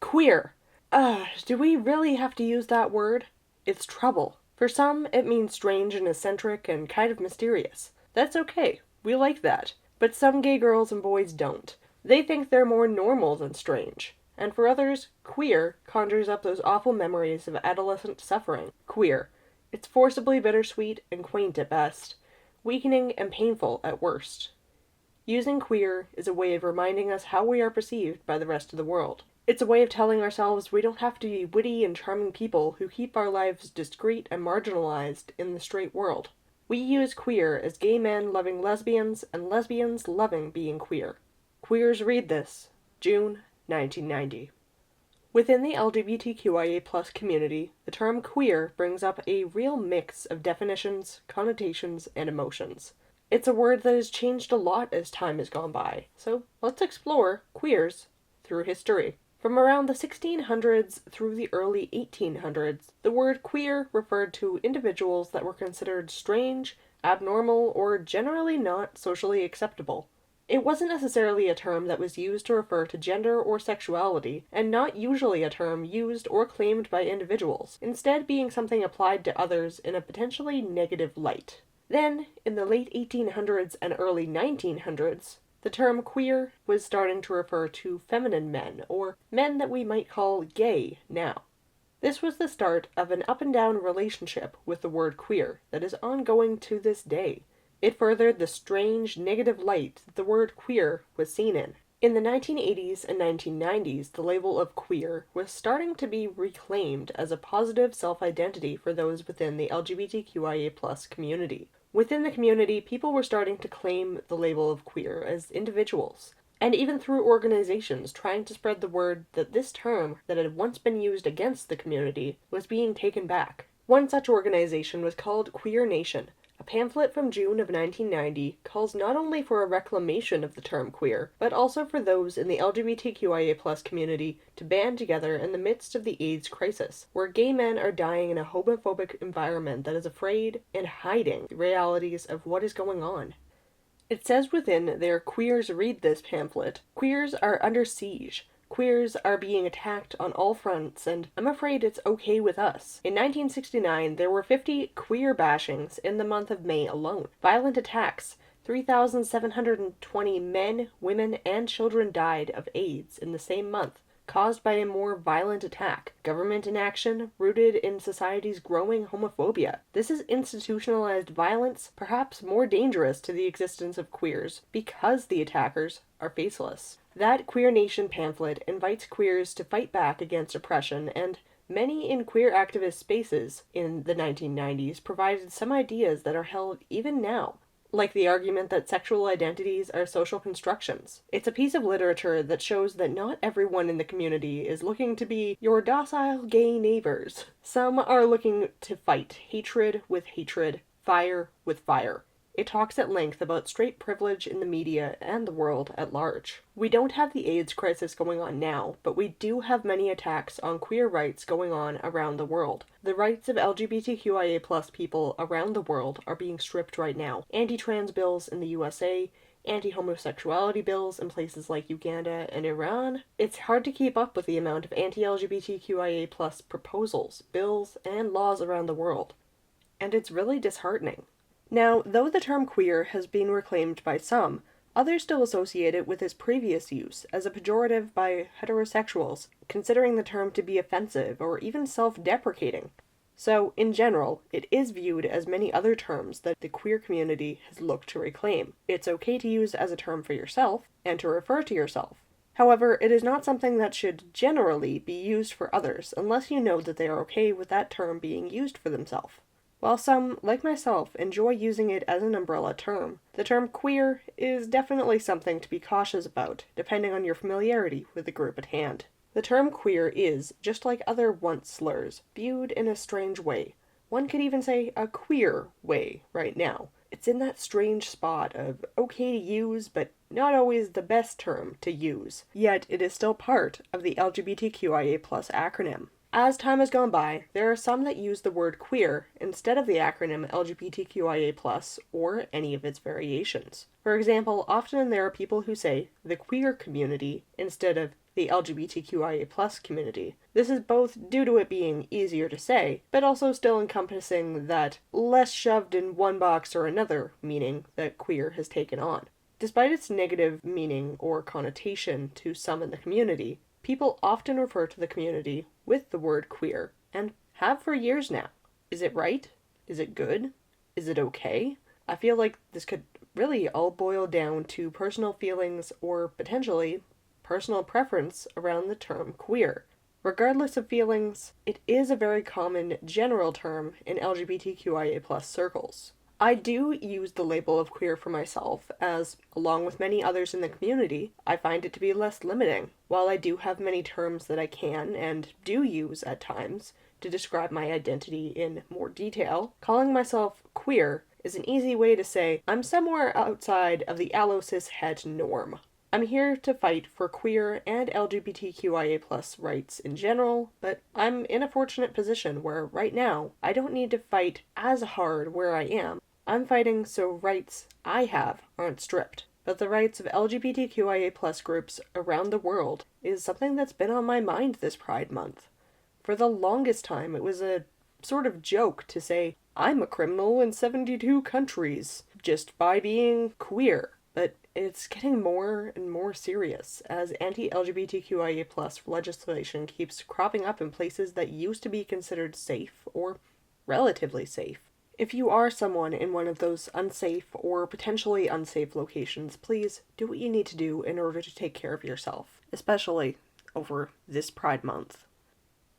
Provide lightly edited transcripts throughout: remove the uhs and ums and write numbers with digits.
Queer. Do we really have to use that word? It's trouble. For some, it means strange and eccentric and kind of mysterious. That's okay. We like that. But some gay girls and boys don't. They think they're more normal than strange. And for others, queer conjures up those awful memories of adolescent suffering. Queer. It's forcibly bittersweet and quaint at best, weakening and painful at worst. Using queer is a way of reminding us how we are perceived by the rest of the world. It's a way of telling ourselves we don't have to be witty and charming people who keep our lives discreet and marginalized in the straight world. We use queer as gay men loving lesbians and lesbians loving being queer. Queers read this, June 1990. Within the LGBTQIA+ community, the term queer brings up a real mix of definitions, connotations, and emotions. It's a word that has changed a lot as time has gone by, so let's explore queers through history. From around the 1600s through the early 1800s, the word queer referred to individuals that were considered strange, abnormal, or generally not socially acceptable. It wasn't necessarily a term that was used to refer to gender or sexuality, and not usually a term used or claimed by individuals, instead being something applied to others in a potentially negative light. Then, in the late 1800s and early 1900s, the term queer was starting to refer to feminine men, or men that we might call gay now. This was the start of an up-and-down relationship with the word queer that is ongoing to this day. It furthered the strange, negative light that the word queer was seen in. In the 1980s and 1990s, the label of queer was starting to be reclaimed as a positive self-identity for those within the LGBTQIA+ community. Within the community, people were starting to claim the label of queer as individuals, and even through organizations trying to spread the word that this term that had once been used against the community was being taken back. One such organization was called Queer Nation. A pamphlet from June of 1990 calls not only for a reclamation of the term queer, but also for those in the LGBTQIA+ community to band together in the midst of the AIDS crisis, where gay men are dying in a homophobic environment that is afraid and hiding the realities of what is going on. It says within their Queers Read This pamphlet, queers are under siege. Queers are being attacked on all fronts, and I'm afraid it's okay with us. In 1969, there were 50 queer bashings in the month of May alone. Violent attacks. 3,720 men, women, and children died of AIDS in the same month, caused by a more violent attack. Government inaction rooted in society's growing homophobia. This is institutionalized violence, perhaps more dangerous to the existence of queers, because the attackers are faceless. That Queer Nation pamphlet invites queers to fight back against oppression, and many in queer activist spaces in the 1990s provided some ideas that are held even now, like the argument that sexual identities are social constructions. It's a piece of literature that shows that not everyone in the community is looking to be your docile gay neighbors. Some are looking to fight hatred with hatred, fire with fire. It talks at length about straight privilege in the media and the world at large. We don't have the AIDS crisis going on now, but we do have many attacks on queer rights going on around the world. The rights of LGBTQIA+ people around the world are being stripped right now. Anti-trans bills in the USA, anti-homosexuality bills in places like Uganda and Iran. It's hard to keep up with the amount of anti-LGBTQIA+ proposals, bills, and laws around the world. And it's really disheartening. Now, though the term queer has been reclaimed by some, others still associate it with its previous use as a pejorative by heterosexuals, considering the term to be offensive or even self-deprecating. So, in general, it is viewed as many other terms that the queer community has looked to reclaim. It's okay to use as a term for yourself, and to refer to yourself. However, it is not something that should generally be used for others, unless you know that they are okay with that term being used for themselves. While some, like myself, enjoy using it as an umbrella term, the term queer is definitely something to be cautious about, depending on your familiarity with the group at hand. The term queer is, just like other once slurs, viewed in a strange way. One could even say a queer way right now. It's in that strange spot of okay to use, but not always the best term to use. Yet it is still part of the LGBTQIA+ acronym. As time has gone by, there are some that use the word queer instead of the acronym LGBTQIA+, or any of its variations. For example, often there are people who say the queer community instead of the LGBTQIA+ community. This is both due to it being easier to say, but also still encompassing that less shoved in one box or another meaning that queer has taken on. Despite its negative meaning or connotation to some in the community, people often refer to the community with the word queer, and have for years now. Is it right? Is it good? Is it okay? I feel like this could really all boil down to personal feelings or potentially personal preference around the term queer. Regardless of feelings, it is a very common general term in LGBTQIA+ circles. I do use the label of queer for myself, as, along with many others in the community, I find it to be less limiting. While I do have many terms that I can and do use at times to describe my identity in more detail, calling myself queer is an easy way to say I'm somewhere outside of the allo-cis-het norm. I'm here to fight for queer and LGBTQIA+ rights in general, but I'm in a fortunate position where right now I don't need to fight as hard where I am. I'm fighting so rights I have aren't stripped. But the rights of LGBTQIA+ groups around the world is something that's been on my mind this Pride Month. For the longest time, it was a sort of joke to say, I'm a criminal in 72 countries just by being queer. But it's getting more and more serious as anti-LGBTQIA+ legislation keeps cropping up in places that used to be considered safe or relatively safe. If you are someone in one of those unsafe or potentially unsafe locations, please do what you need to do in order to take care of yourself, especially over this Pride Month.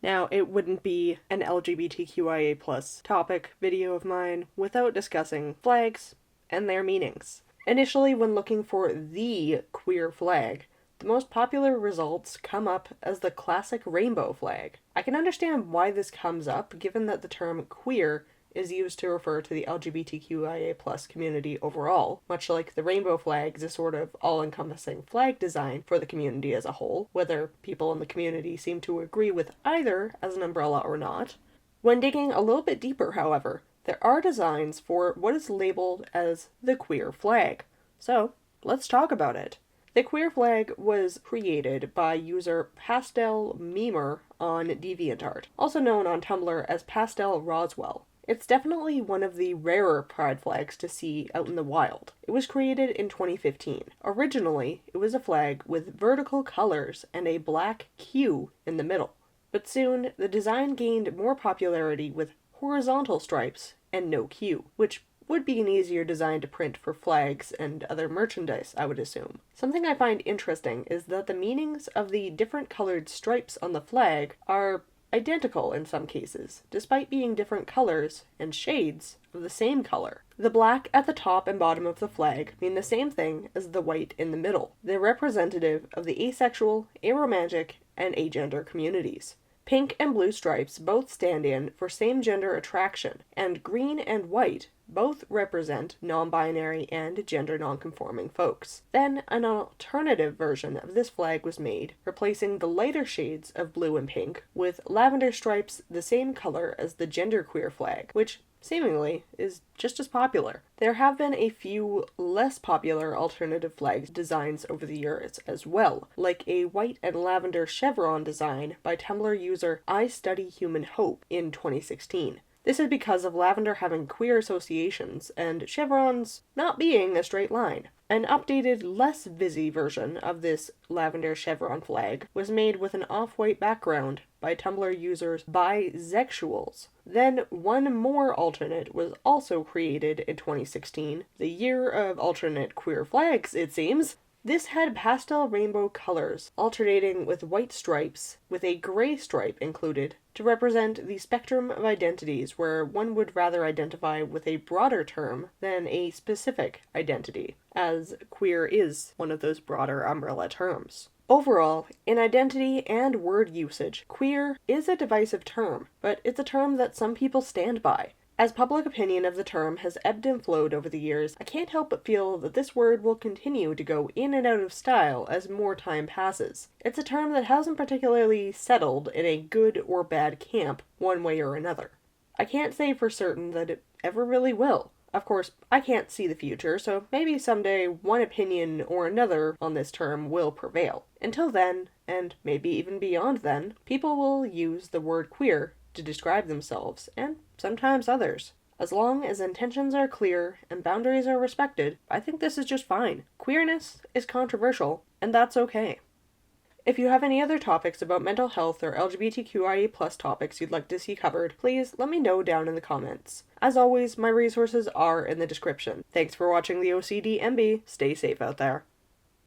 Now, it wouldn't be an LGBTQIA+ topic video of mine without discussing flags and their meanings. Initially, when looking for the queer flag, the most popular results come up as the classic rainbow flag. I can understand why this comes up, given that the term queer is used to refer to the LGBTQIA+ community overall, much like the rainbow flag is a sort of all-encompassing flag design for the community as a whole, whether people in the community seem to agree with either as an umbrella or not. When digging a little bit deeper, however, there are designs for what is labeled as the queer flag. So, let's talk about it. The queer flag was created by user Pastel Memer on DeviantArt, also known on Tumblr as Pastel Roswell. It's definitely one of the rarer pride flags to see out in the wild. It was created in 2015. Originally, it was a flag with vertical colors and a black Q in the middle. But soon, the design gained more popularity with horizontal stripes and no Q, which would be an easier design to print for flags and other merchandise, I would assume. Something I find interesting is that the meanings of the different colored stripes on the flag are identical in some cases, despite being different colors and shades of the same color. The black at the top and bottom of the flag mean the same thing as the white in the middle. They're representative of the asexual, aromantic, and agender communities. Pink and blue stripes both stand in for same-gender attraction, and green and white both represent non-binary and gender non-conforming folks. Then an alternative version of this flag was made, replacing the lighter shades of blue and pink with lavender stripes the same color as the genderqueer flag, which seemingly is just as popular. There have been a few less popular alternative flag designs over the years as well, like a white and lavender chevron design by Tumblr user I Study Human Hope in 2016. This is because of lavender having queer associations and chevrons not being a straight line. An updated, less busy version of this lavender chevron flag was made with an off-white background by Tumblr users Bisexuals. Then one more alternate was also created in 2016, the year of alternate queer flags, it seems. This had pastel rainbow colors, alternating with white stripes, with a gray stripe included, to represent the spectrum of identities where one would rather identify with a broader term than a specific identity, as queer is one of those broader umbrella terms. Overall, in identity and word usage, queer is a divisive term, but it's a term that some people stand by. As public opinion of the term has ebbed and flowed over the years, I can't help but feel that this word will continue to go in and out of style as more time passes. It's a term that hasn't particularly settled in a good or bad camp, one way or another. I can't say for certain that it ever really will. Of course, I can't see the future, so maybe someday one opinion or another on this term will prevail. Until then, and maybe even beyond then, people will use the word queer to describe themselves, and sometimes others. As long as intentions are clear and boundaries are respected, I think this is just fine. Queerness is controversial, and that's okay. If you have any other topics about mental health or LGBTQIA+ topics you'd like to see covered, please let me know down in the comments. As always, my resources are in the description. Thanks for watching the OCD Enby. Stay safe out there.